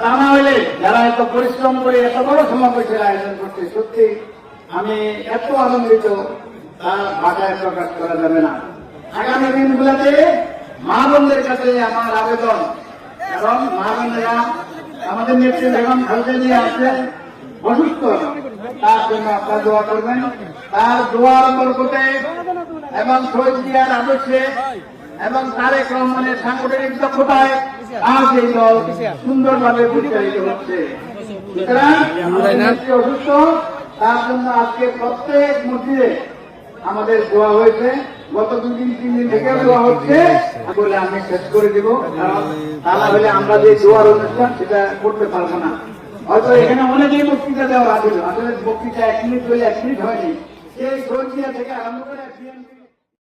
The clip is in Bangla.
তা না হইলে যারা এত পরিশ্রম করে এত বড় সমাবেশের আয়োজন করছে, সত্যি আমি এত আনন্দিত তা ভাষায় প্রকাশ করা যাবে না। আগামী দিনগুলোতে মা বোনদের কাছে আমার আবেদন, কারণ মা বোনেরা আমাদের নেত্রী বেগম খালেদা জিয়া আছেন অসুস্থ, তার জন্য আপনারা দোয়া করবেন। তার দোয়ার বরকতে এবং শহীদ জিয়ার আদর্শে এবং তারেক রহমানের সাংগঠনিক দক্ষতায় আজ এই দল সুন্দরভাবে পরিচালিত হচ্ছে। সুতরাং আমাদের নেত্রী অসুস্থ, তার জন্য আজকে প্রত্যেক মসজিদে আমাদের দোয়া হয়েছে, গত 2 দিন 3 দিন থেকে দোয়া হচ্ছে বলে আমি শেষ করে দিব, কারণ তা না হলে আমরা যে দোয়ার অনুষ্ঠান সেটা করতে পারবো না। হয়তো এখানে অনেকেই বক্তৃতা দেওয়া আছিল, আসলে বক্তৃতা 1 মিনিট হলে 1 মিনিট হয়নি। সেই শহীদ জিয়া থেকে আরম্ভ করে